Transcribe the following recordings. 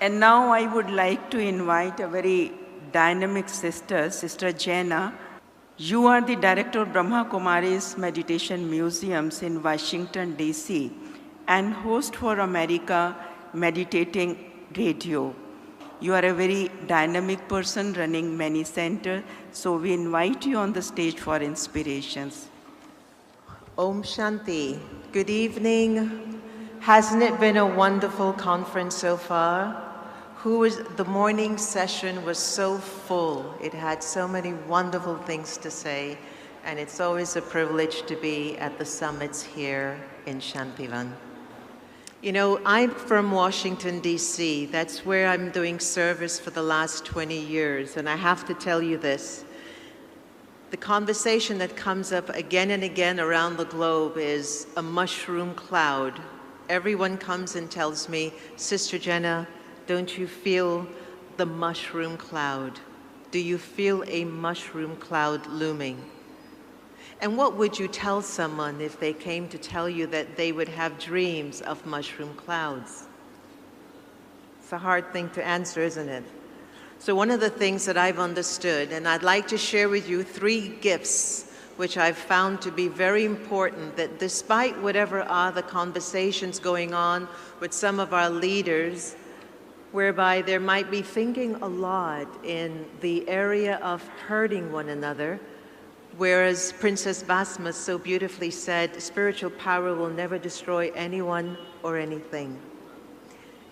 And now I would like to invite a very dynamic sister, Sister Jana. You are the director of Brahma Kumaris Meditation Museums in Washington, D.C. and host for America Meditating Radio. You are a very dynamic person running many centers, so we invite you on the stage for inspirations. Om Shanti. Good evening. Hasn't it been a wonderful conference so far? The morning session was so full. It had so many wonderful things to say, and it's always a privilege to be at the summits here in Shantivan. You know, I'm from Washington, D.C. That's where I'm doing service for the last 20 years, and I have to tell you this. The conversation that comes up again and again around the globe is a mushroom cloud. Everyone comes and tells me, Sister Jenna, don't you feel the mushroom cloud? Do you feel a mushroom cloud looming? And what would you tell someone if they came to tell you that they would have dreams of mushroom clouds? It's a hard thing to answer, isn't it? So one of the things that I've understood, and I'd like to share with you 3 gifts which I've found to be very important, that despite whatever are the conversations going on with some of our leaders, whereby there might be thinking a lot in the area of hurting one another, whereas Princess Basma so beautifully said, spiritual power will never destroy anyone or anything.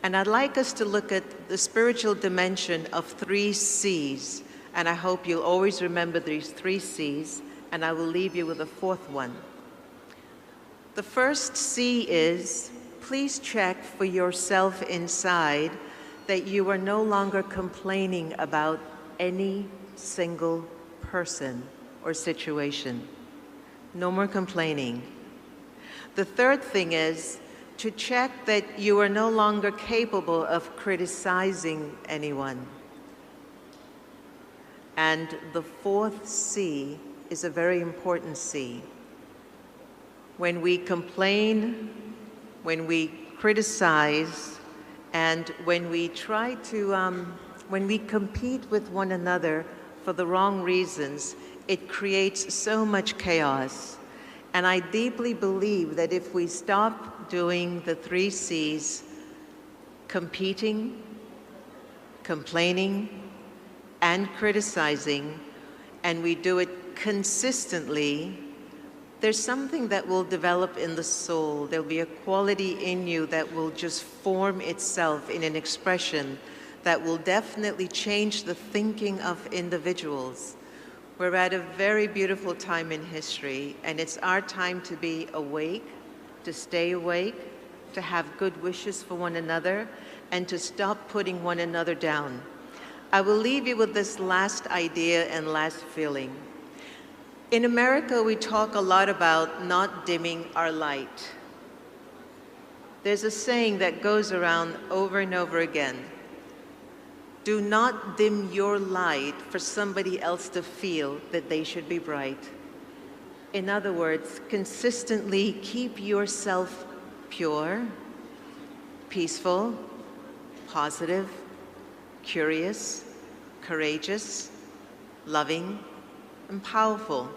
And I'd like us to look at the spiritual dimension of 3 C's, and I hope you'll always remember these 3 C's, and I will leave you with a 4th one. The first C is, please check for yourself inside that you are no longer complaining about any single person or situation. No more complaining. The 3rd thing is to check that you are no longer capable of criticizing anyone. And the 4th C is a very important C. When we complain, when we criticize, and when we try to, when we compete with one another for the wrong reasons, it creates so much chaos. And I deeply believe that if we stop doing the 3 C's, competing, complaining, and criticizing, and we do it consistently, there's something that will develop in the soul. There'll be a quality in you that will just form itself in an expression that will definitely change the thinking of individuals. We're at a very beautiful time in history, and it's our time to be awake, to stay awake, to have good wishes for one another, and to stop putting one another down. I will leave you with this last idea and last feeling. In America, we talk a lot about not dimming our light. There's a saying that goes around over and over again. Do not dim your light for somebody else to feel that they should be bright. In other words, consistently keep yourself pure, peaceful, positive, curious, courageous, loving, and powerful.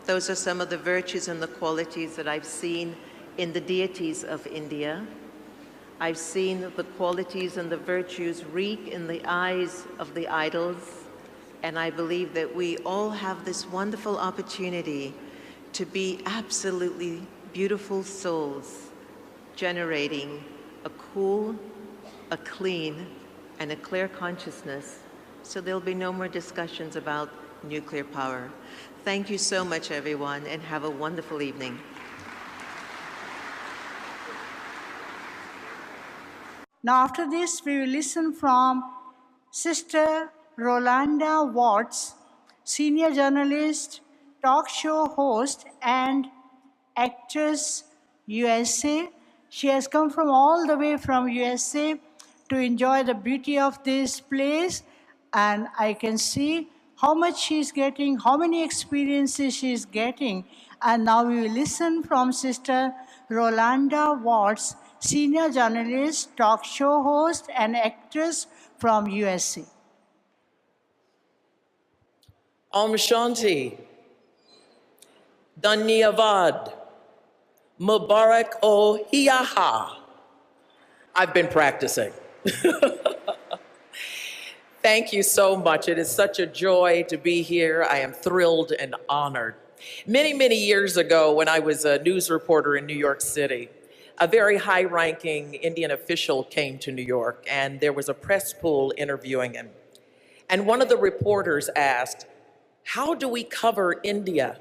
Those are some of the virtues and the qualities that I've seen in the deities of India. I've seen the qualities and the virtues reek in the eyes of the idols, and I believe that we all have this wonderful opportunity to be absolutely beautiful souls, generating a cool, a clean, and a clear consciousness, so there'll be no more discussions about nuclear power. Thank you so much, everyone, and have a wonderful evening. Now after this, we will listen from Sister Rolanda Watts, senior journalist, talk show host, and actress, USA. She has come from all the way from USA to enjoy the beauty of this place, and I can see how much she's getting, how many experiences she's getting. And now we will listen from Sister Rolanda Watts, senior journalist, talk show host, and actress from USA. Om Shanti, Dhanyavad, Mubarak O Hiyaha. I've been practicing. Thank you so much. It is such a joy to be here. I am thrilled and honored. Many, many years ago, when I was a news reporter in New York City, a very high-ranking Indian official came to New York, and there was a press pool interviewing him. And one of the reporters asked, "How do we cover India?"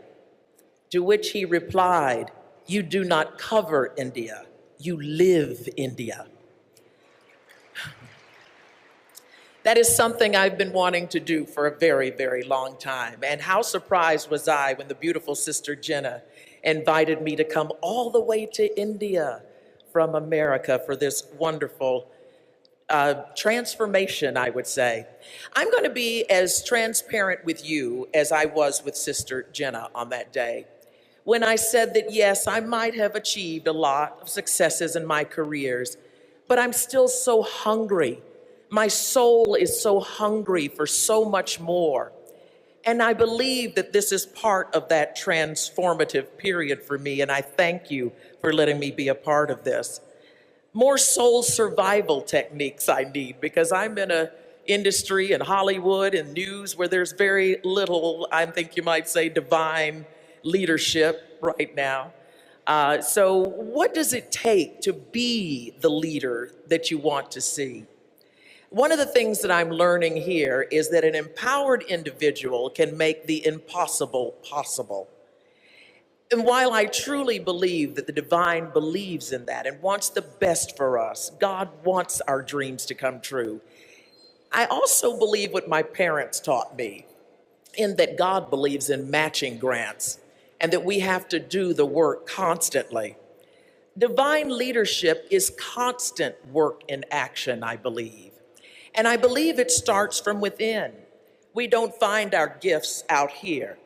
To which he replied, "You do not cover India, you live India." That is something I've been wanting to do for a very, very long time. And how surprised was I when the beautiful Sister Jenna invited me to come all the way to India from America for this wonderful transformation, I would say. I'm going to be as transparent with you as I was with Sister Jenna on that day, when I said that, yes, I might have achieved a lot of successes in my careers, but I'm still so hungry. My soul is so hungry for so much more. And I believe that this is part of that transformative period for me, and I thank you for letting me be a part of this. More soul survival techniques I need, because I'm in an industry in Hollywood and news where there's very little, I think you might say, divine leadership right now. So what does it take to be the leader that you want to see? One of the things that I'm learning here is that an empowered individual can make the impossible possible. And while I truly believe that the divine believes in that and wants the best for us, God wants our dreams to come true, I also believe what my parents taught me, in that God believes in matching grants and that we have to do the work constantly. Divine leadership is constant work in action, I believe. And I believe it starts from within. We don't find our gifts out here.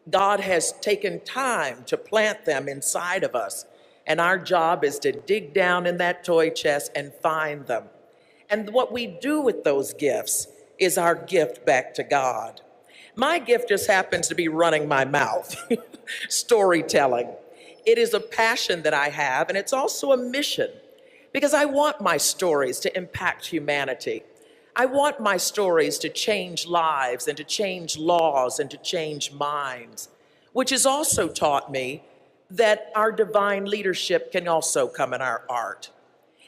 God has taken time to plant them inside of us, and our job is to dig down in that toy chest and find them. And what we do with those gifts is our gift back to God. My gift just happens to be running my mouth, storytelling. It is a passion that I have, and it's also a mission, because I want my stories to impact humanity. I want my stories to change lives and to change laws and to change minds, which has also taught me that our divine leadership can also come in our art.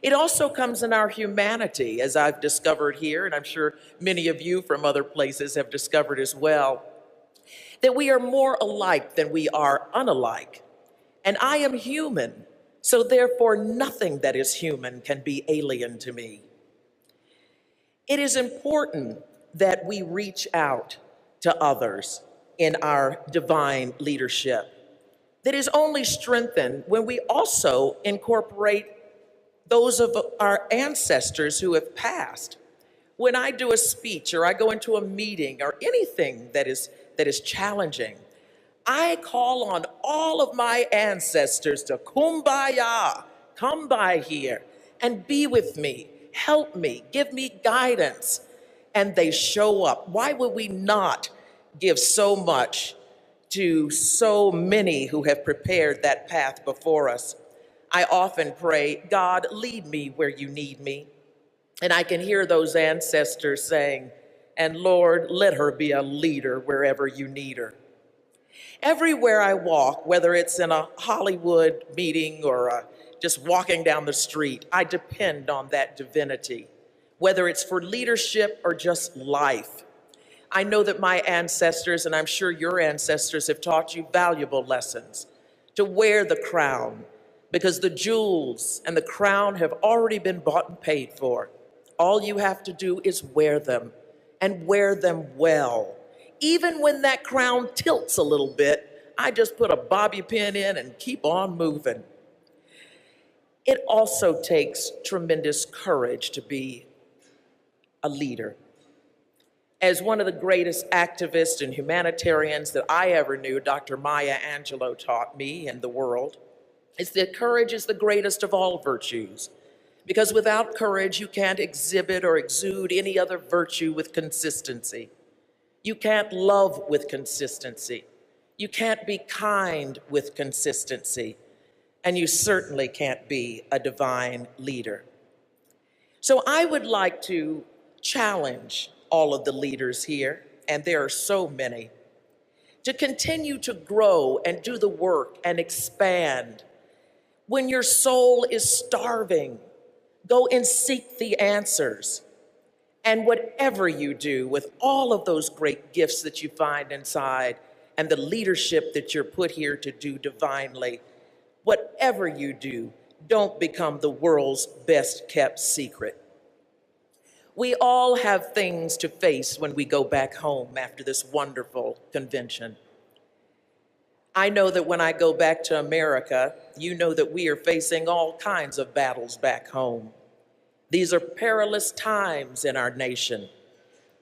It also comes in our humanity, as I've discovered here, and I'm sure many of you from other places have discovered as well, that we are more alike than we are unalike. And I am human, so therefore nothing that is human can be alien to me. It is important that we reach out to others in our divine leadership. That is only strengthened when we also incorporate those of our ancestors who have passed. When I do a speech or I go into a meeting or anything that is challenging, I call on all of my ancestors to kumbaya, come by here and be with me. Help me, give me guidance. And they show up. Why would we not give so much to so many who have prepared that path before us? I often pray, God, lead me where you need me. And I can hear those ancestors saying, and Lord, let her be a leader wherever you need her. Everywhere I walk, whether it's in a Hollywood meeting or just walking down the street, I depend on that divinity, whether it's for leadership or just life. I know that my ancestors, and I'm sure your ancestors, have taught you valuable lessons to wear the crown, because the jewels and the crown have already been bought and paid for. All you have to do is wear them, and wear them well. Even when that crown tilts a little bit, I just put a bobby pin in and keep on moving. It also takes tremendous courage to be a leader. As one of the greatest activists and humanitarians that I ever knew, Dr. Maya Angelou taught me and the world, It's that courage is the greatest of all virtues, because without courage, you can't exhibit or exude any other virtue with consistency. You can't love with consistency. You can't be kind with consistency. And you certainly can't be a divine leader. So I would like to challenge all of the leaders here, and there are so many, to continue to grow and do the work and expand. When your soul is starving, go and seek the answers. And whatever you do with all of those great gifts that you find inside and the leadership that you're put here to do divinely, whatever you do, don't become the world's best kept secret. We all have things to face when we go back home after this wonderful convention. I know that when I go back to America, you know that we are facing all kinds of battles back home. These are perilous times in our nation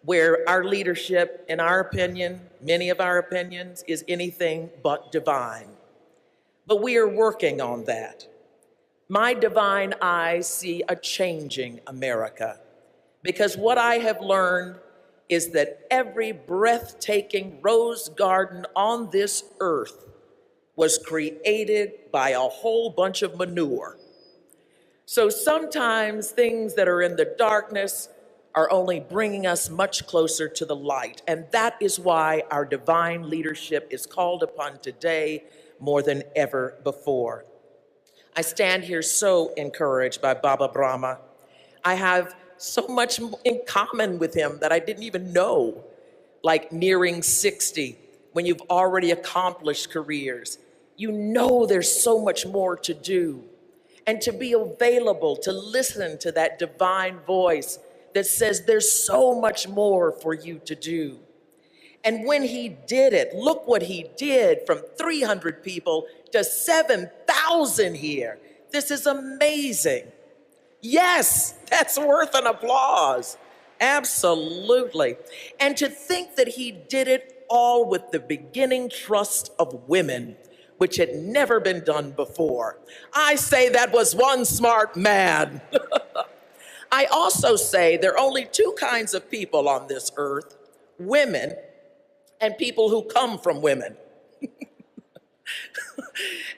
where our leadership, in our opinion, many of our opinions, is anything but divine. But we are working on that. My divine eyes see a changing America, because what I have learned is that every breathtaking rose garden on this earth was created by a whole bunch of manure. So sometimes things that are in the darkness are only bringing us much closer to the light. And that is why our divine leadership is called upon today more than ever before. I stand here so encouraged by Baba Brahma. I have so much in common with him that I didn't even know, like nearing 60, when you've already accomplished careers. You know there's so much more to do. And to be available to listen to that divine voice that says there's so much more for you to do. And when he did it, look what he did, from 300 people to 7,000 here. This is amazing. Yes, that's worth an applause. Absolutely. And to think that he did it all with the beginning trust of women, which had never been done before. I say that was one smart man. I also say there are only two kinds of people on this earth: women and people who come from women.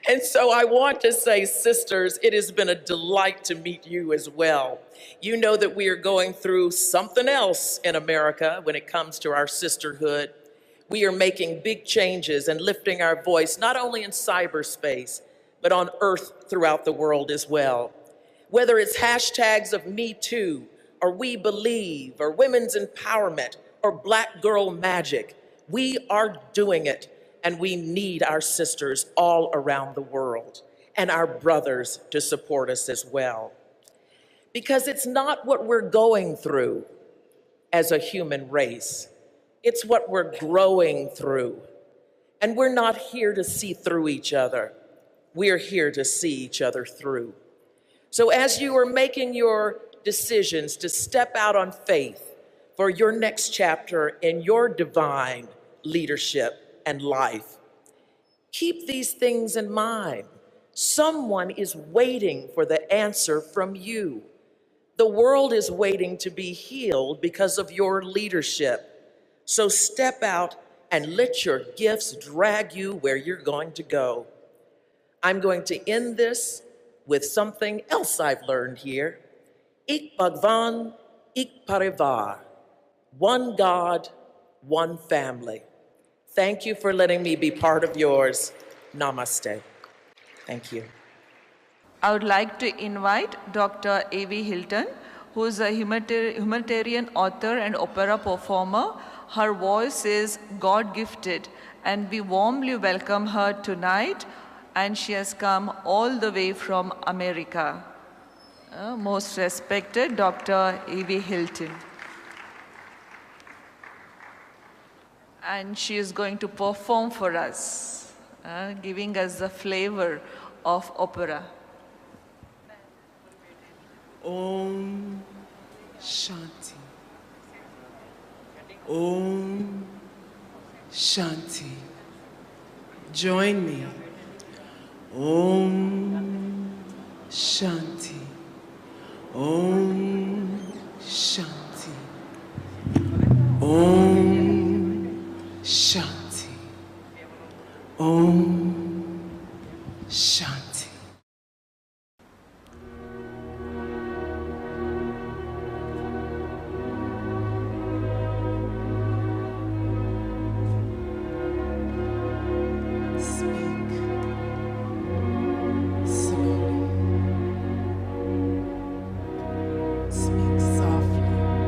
And so I want to say, sisters, it has been a delight to meet you as well. You know that we are going through something else in America when it comes to our sisterhood. We are making big changes and lifting our voice, not only in cyberspace, but on earth throughout the world as well. Whether it's hashtags of Me Too, or We Believe, or women's empowerment, or Black Girl Magic, we are doing it. And we need our sisters all around the world and our brothers to support us as well. Because it's not what we're going through as a human race. It's what we're growing through. And we're not here to see through each other. We're here to see each other through. So as you are making your decisions to step out on faith for your next chapter in your divine leadership and life, keep these things in mind. Someone is waiting for the answer from you. The world is waiting to be healed because of your leadership. So step out and let your gifts drag you where you're going to go. I'm going to end this with something else I've learned here. Ik Bhagwan, Ik Parivar. One God, one family. Thank you for letting me be part of yours. Namaste. Thank you. I would like to invite Dr. A.V. Hilton, who is a humanitarian author and opera performer. Her voice is God-gifted, and we warmly welcome her tonight, and she has come all the way from America. Most respected Dr. A.V. Hilton. And she is going to perform for us, giving us the flavor of opera. Om Shanti. Om Shanti. Join me. Om Shanti. Om Shanti. Om Shanti. Om Shanti. Speak slowly. Speak softly.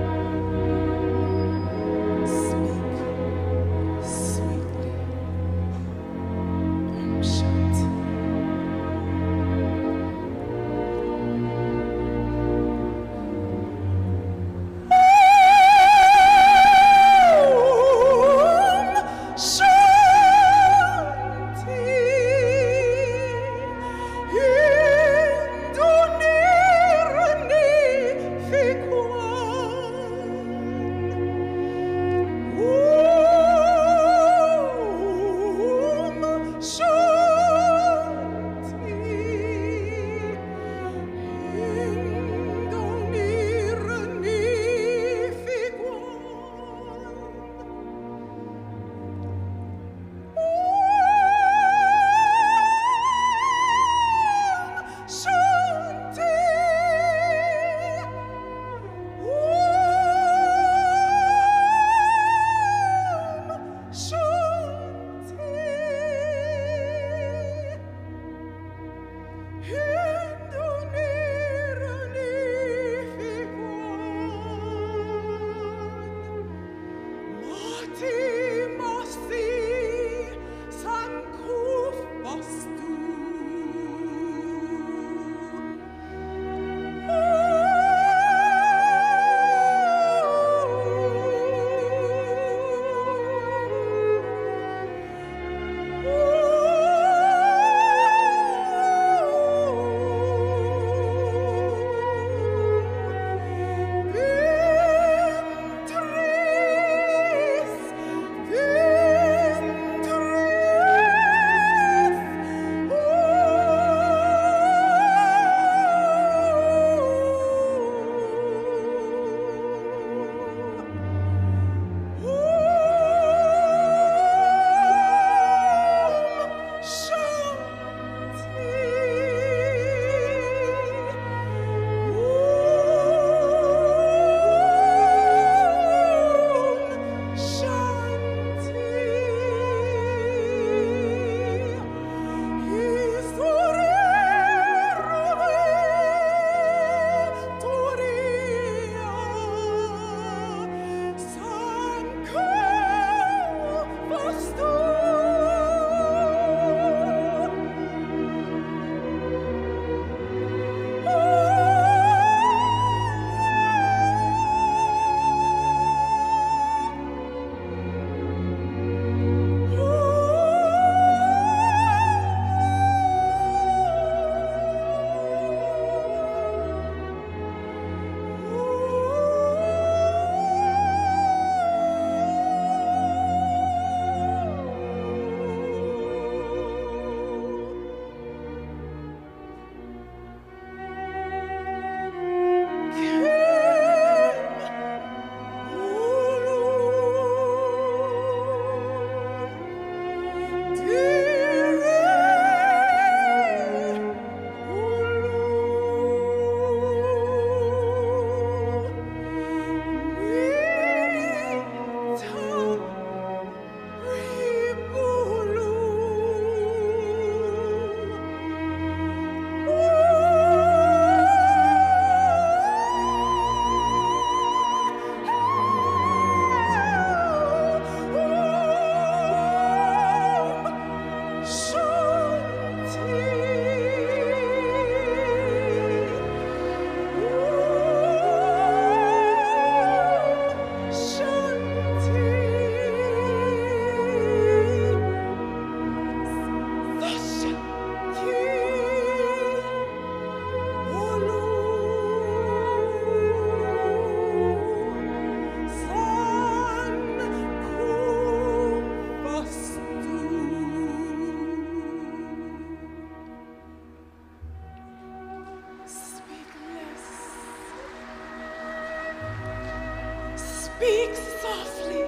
Speak softly.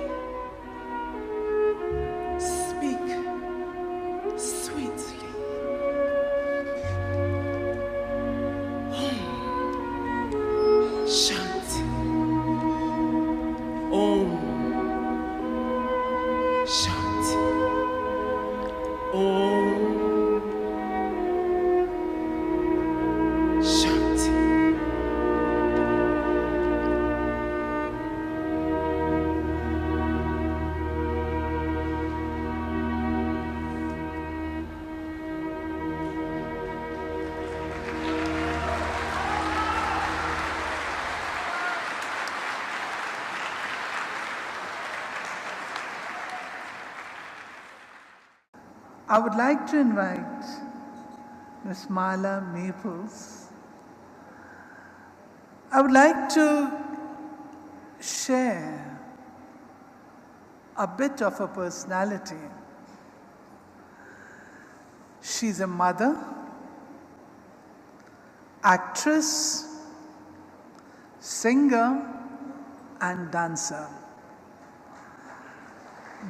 Speak sweetly. Shanti. Om. Shanti. Om. Shanti. I would like to invite Ms. Mala Maples. I would like to share a bit of her personality. She's a mother, actress, singer, and dancer.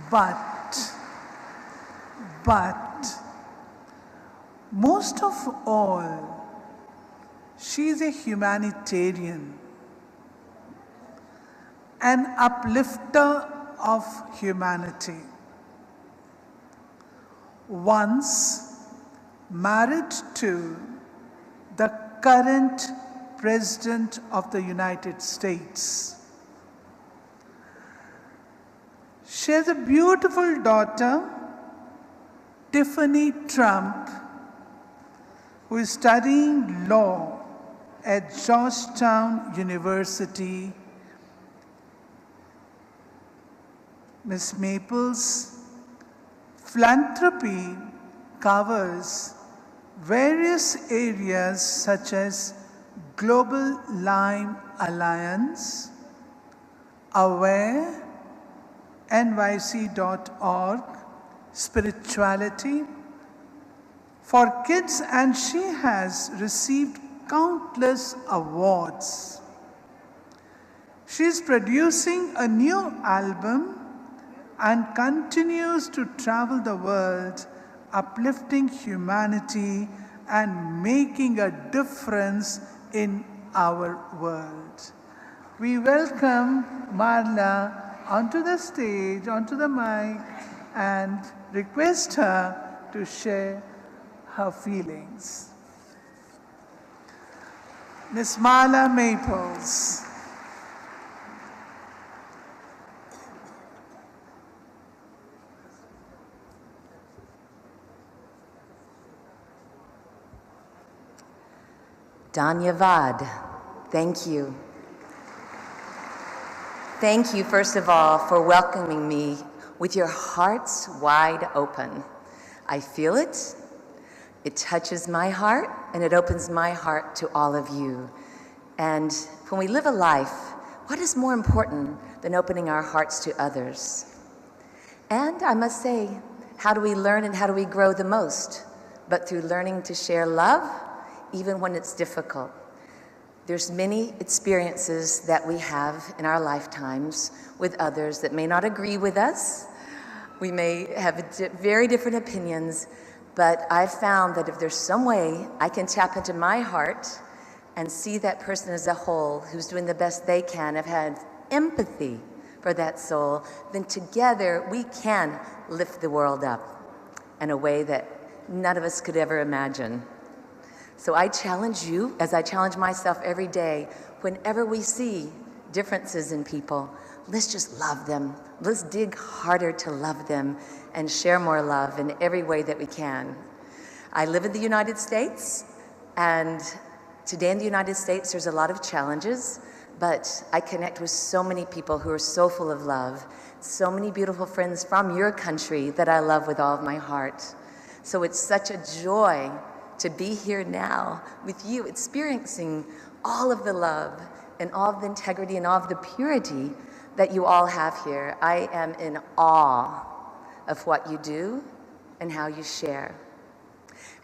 But most of all, she is a humanitarian, an uplifter of humanity. Once married to the current President of the United States. She has a beautiful daughter, Tiffany Trump, who is studying law at Georgetown University. Ms. Maples' philanthropy covers various areas such as Global Lyme Alliance, Aware, nyc.org, spirituality for kids, and she has received countless awards. She is producing a new album and continues to travel the world, uplifting humanity and making a difference in our world. We welcome Marla onto the stage, onto the mic, and request her to share her feelings. Ms. Marla Maples. Dhanyavad, thank you. Thank you, first of all, for welcoming me with your hearts wide open. I feel it, it touches my heart, and it opens my heart to all of you. And when we live a life, what is more important than opening our hearts to others? And I must say, how do we learn and how do we grow the most? But through learning to share love, even when it's difficult. There's many experiences that we have in our lifetimes with others that may not agree with us. We may have very different opinions, but I've found that if there's some way I can tap into my heart and see that person as a whole who's doing the best they can, have had empathy for that soul, then together we can lift the world up in a way that none of us could ever imagine. So I challenge you, as I challenge myself every day, whenever we see differences in people, let's just love them. Let's dig harder to love them and share more love in every way that we can. I live in the United States, and today in the United States there's a lot of challenges, but I connect with so many people who are so full of love, so many beautiful friends from your country that I love with all of my heart. So it's such a joy to be here now with you, experiencing all of the love and all of the integrity and all of the purity that you all have here. I am in awe of what you do and how you share.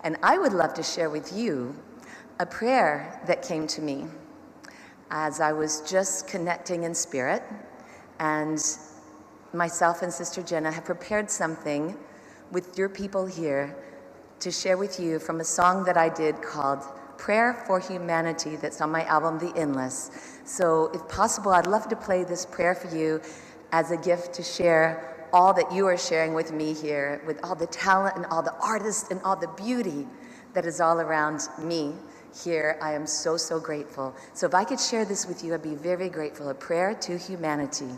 And I would love to share with you a prayer that came to me as I was just connecting in spirit And myself and Sister Jenna have prepared something with your people here to share with you from a song that I did called Prayer for Humanity that's on my album, The Endless. So if possible, I'd love to play this prayer for you as a gift to share all that you are sharing with me here, with all the talent and all the artists and all the beauty that is all around me here. I am so, so grateful. So if I could share this with you, I'd be very, very grateful. A prayer to humanity.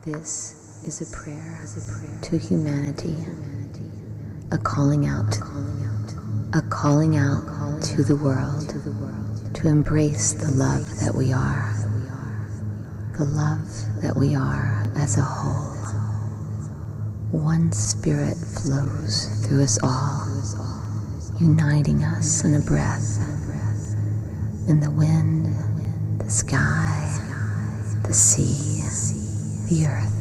This is a prayer to humanity, a calling out to the world to embrace the love that we are, the love that we are as a whole. One spirit flows through us all, uniting us in a breath, in the wind, the sky, the sea, the earth,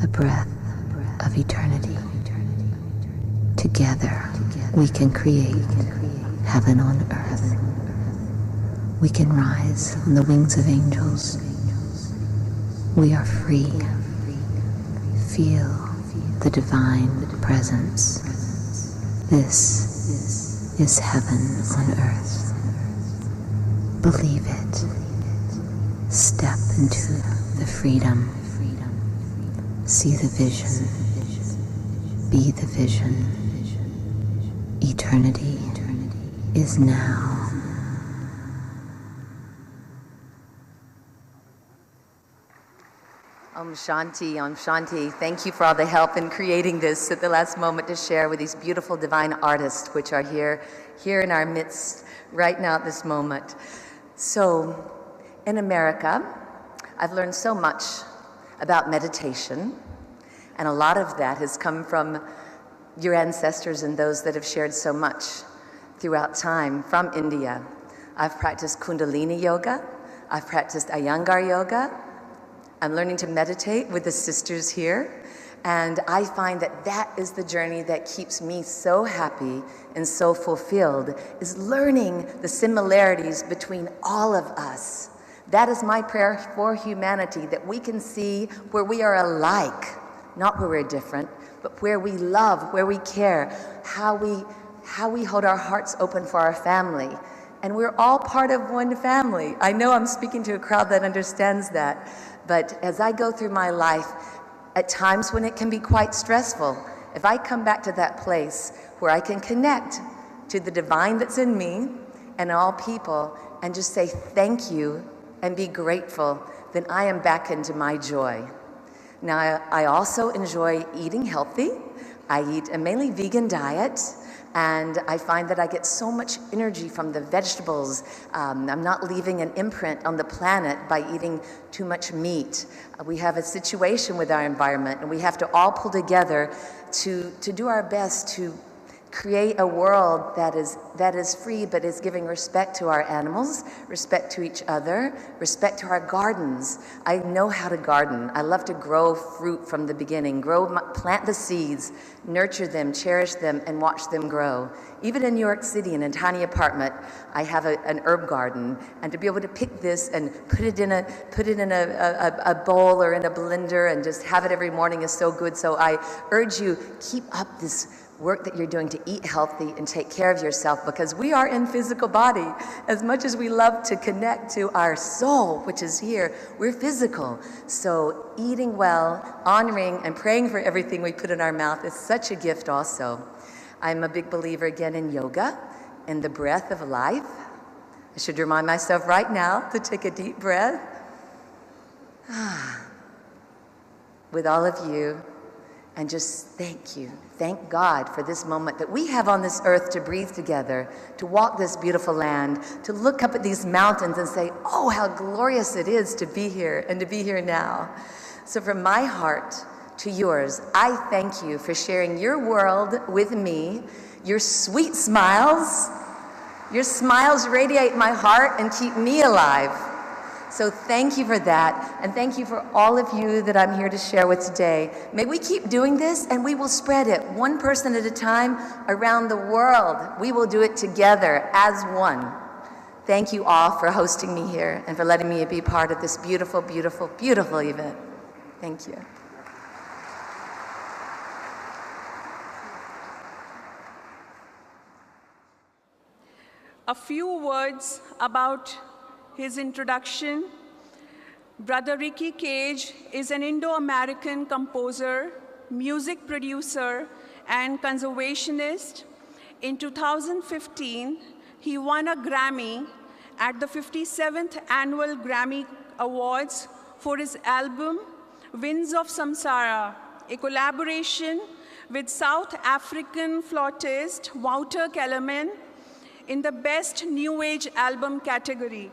a breath of eternity. Together, we can create heaven on earth. We can rise on the wings of angels. We are free. Feel the divine presence. This is heaven on earth. Believe it. Step into the freedom. See the vision. Be the vision. Eternity is now. Om Shanti, Om Shanti. Thank you for all the help in creating this at the last moment to share with these beautiful divine artists which are here in our midst right now at this moment. So, in America, I've learned so much about meditation, and a lot of that has come from your ancestors and those that have shared so much throughout time from India. I've practiced Kundalini Yoga, I've practiced Iyengar Yoga, I'm learning to meditate with the sisters here, and I find that that is the journey that keeps me so happy and so fulfilled, is learning the similarities between all of us. That is my prayer for humanity, that we can see where we are alike, not where we're different, but where we love, where we care, how we hold our hearts open for our family. And we're all part of one family. I know I'm speaking to a crowd that understands that, but as I go through my life, at times when it can be quite stressful, if I come back to that place where I can connect to the divine that's in me and all people and just say thank you and be grateful, then I am back into my joy. Now, I also enjoy eating healthy. I eat a mainly vegan diet, and I find that I get so much energy from the vegetables. I'm not leaving an imprint on the planet by eating too much meat. We have a situation with our environment, and we have to all pull together to do our best to create a world that is free, but is giving respect to our animals, respect to each other, respect to our gardens. I know how to garden. I love to grow fruit from the beginning, plant the seeds, nurture them, cherish them, and watch them grow. Even in New York City, in a tiny apartment, I have an herb garden, and to be able to pick this and put it in a bowl or in a blender and just have it every morning is so good. So I urge you, keep up this work that you're doing to eat healthy and take care of yourself, because we are in physical body. As much as we love to connect to our soul, which is here, we're physical. So eating well, honoring and praying for everything we put in our mouth is such a gift also. I'm a big believer again in yoga, in the breath of life. I should remind myself right now to take a deep breath. With all of you, and just thank you. Thank God for this moment that we have on this earth to breathe together, to walk this beautiful land, to look up at these mountains and say, oh, how glorious it is to be here and to be here now. So from my heart to yours, I thank you for sharing your world with me, your sweet smiles. Your smiles radiate my heart and keep me alive. So thank you for that, and thank you for all of you that I'm here to share with today. May we keep doing this, and we will spread it one person at a time around the world. We will do it together as one. Thank you all for hosting me here and for letting me be part of this beautiful, beautiful, beautiful event. Thank you. A few words about his introduction. Brother Ricky Cage is an Indo-American composer, music producer, and conservationist. In 2015, he won a Grammy at the 57th Annual Grammy Awards for his album, Winds of Samsara, a collaboration with South African flautist Wouter Kellerman in the Best New Age Album category.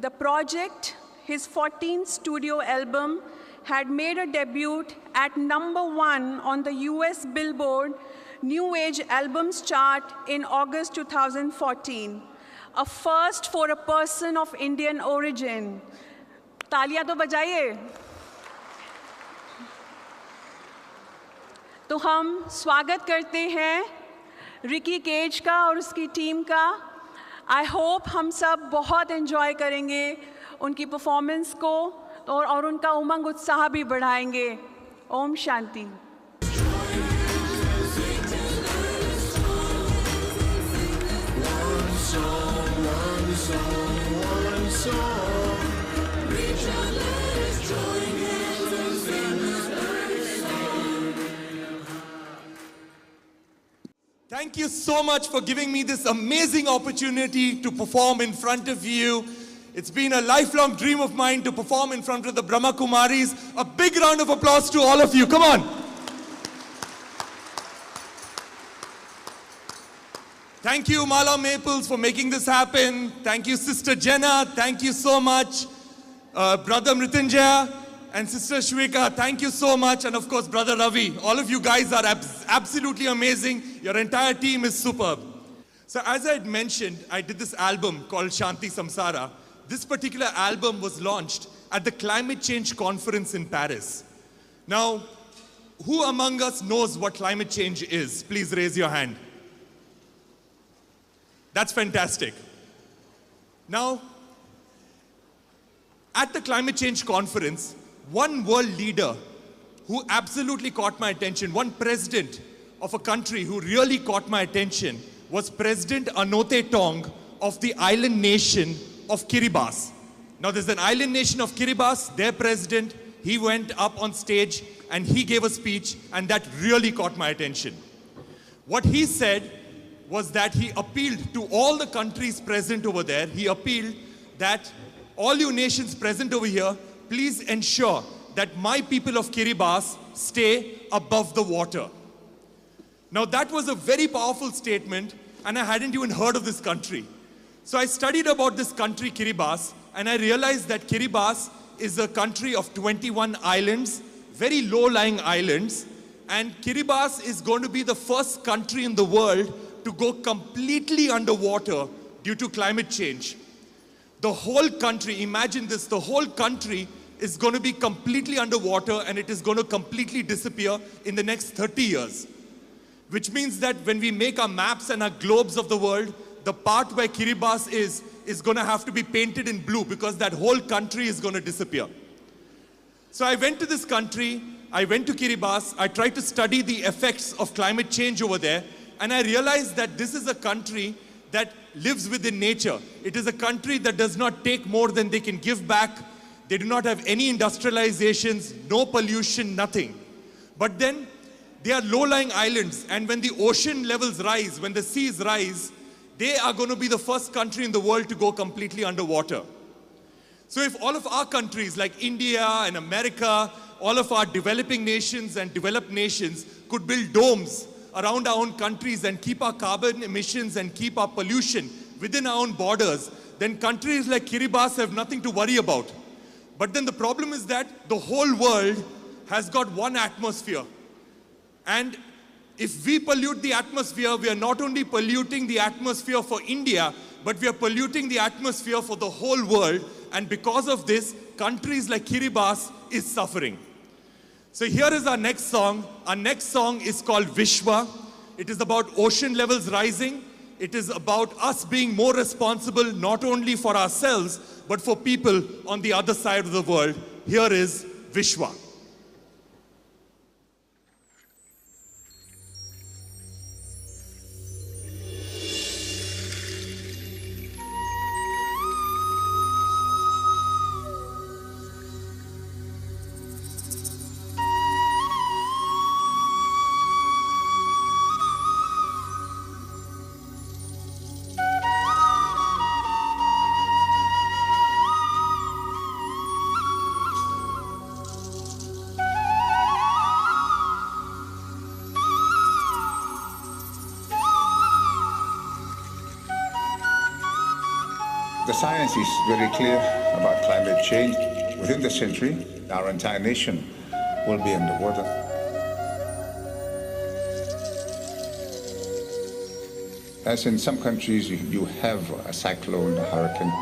The project, his 14th studio album, had made a debut at #1 on the US Billboard New Age Albums chart in August 2014, a first for a person of Indian origin. तालियां तो बजाइए। तो हम स्वागत करते हैं Ricky cage का और उसकी टीम का। आई होप हम सब बहुत एंजॉय करेंगे उनकी परफॉर्मेंस को और उनका उमंग उत्साह भी बढ़ाएंगे। Om Shanti. Thank you so much for giving me this amazing opportunity to perform in front of you. It's been a lifelong dream of mine to perform in front of the Brahma Kumaris. A big round of applause to all of you. Come on. Thank you, Mala Maples, for making this happen. Thank you, Sister Jenna. Thank you so much. Brother Mrityunjaya and Sister Shweka, thank you so much. And of course, Brother Ravi. All of you guys are absolutely amazing. Your entire team is superb. So as I had mentioned, I did this album called Shanti Samsara. This particular album was launched at the Climate Change Conference in Paris. Now, who among us knows what climate change is? Please raise your hand. That's fantastic. Now, at the Climate Change Conference, one world leader who absolutely caught my attention, one president of a country who really caught my attention was President Anote Tong of the island nation of Kiribati. Now there's an island nation of Kiribati, their president, he went up on stage and he gave a speech and that really caught my attention. What he said was that he appealed to all the countries present over there, he appealed that all you nations present over here, please ensure that my people of Kiribati stay above the water. Now that was a very powerful statement and I hadn't even heard of this country. So I studied about this country, Kiribati, and I realized that Kiribati is a country of 21 islands, very low-lying islands, and Kiribati is going to be the first country in the world to go completely underwater due to climate change. The whole country, imagine this, the whole country is going to be completely underwater and it is going to completely disappear in the next 30 years. Which means that when we make our maps and our globes of the world, the part where Kiribati is going to have to be painted in blue because that whole country is going to disappear. So I went to this country, I went to Kiribati, I tried to study the effects of climate change over there, and I realized that this is a country that lives within nature. It is a country that does not take more than they can give back. They do not have any industrializations, no pollution, nothing. But then they are low-lying islands, and when the ocean levels rise, when the seas rise, they are going to be the first country in the world to go completely underwater. So if all of our countries like India and America, all of our developing nations and developed nations could build domes around our own countries and keep our carbon emissions and keep our pollution within our own borders, then countries like Kiribati have nothing to worry about. But then the problem is that the whole world has got one atmosphere. And if we pollute the atmosphere, we are not only polluting the atmosphere for India, but we are polluting the atmosphere for the whole world, and because of this, countries like Kiribati is suffering. So here is our next song. Our next song is called Vishwa. It is about ocean levels rising. It is about us being more responsible, not only for ourselves, but for people on the other side of the world. Here is Vishwa. The science is very clear about climate change. Within the century, our entire nation will be underwater. As in some countries, you have a cyclone, a hurricane.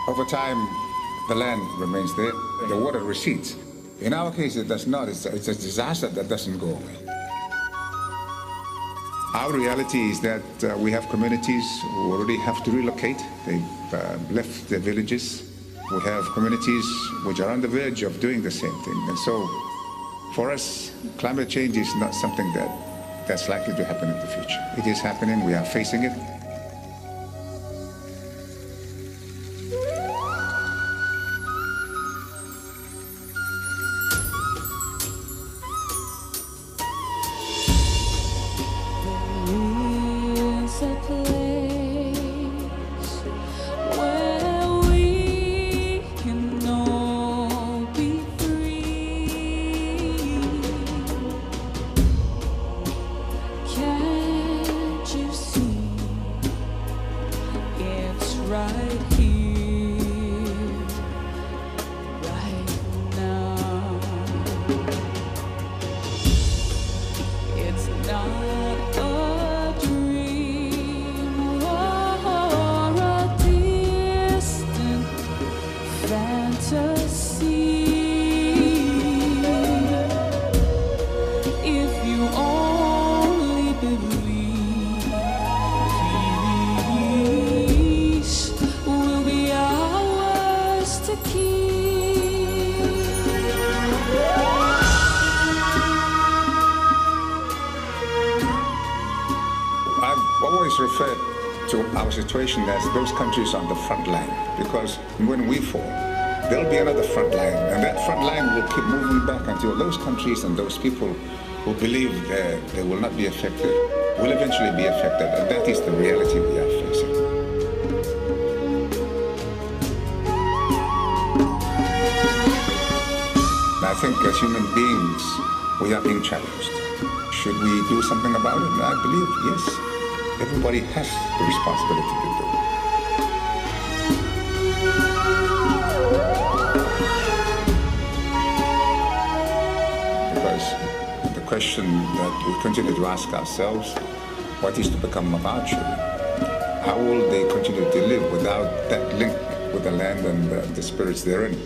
Over time, the land remains there, the water recedes. In our case, it does not. It's a disaster that doesn't go away. Our reality is that we have communities who already have to relocate. They've left their villages. We have communities which are on the verge of doing the same thing. And so, for us, climate change is not something that's likely to happen in the future. It is happening. We are facing it. Refer to our situation as those countries on the front line, because when we fall, there'll be another front line, and that front line will keep moving back until those countries and those people who believe that they will not be affected will eventually be affected, and that is the reality we are facing. I think as human beings, we are being challenged. Should we do something about it? I believe yes. Everybody has the responsibility to do it. Because the question that we continue to ask ourselves, what is to become of our children? How will they continue to live without that link with the land and the spirits therein?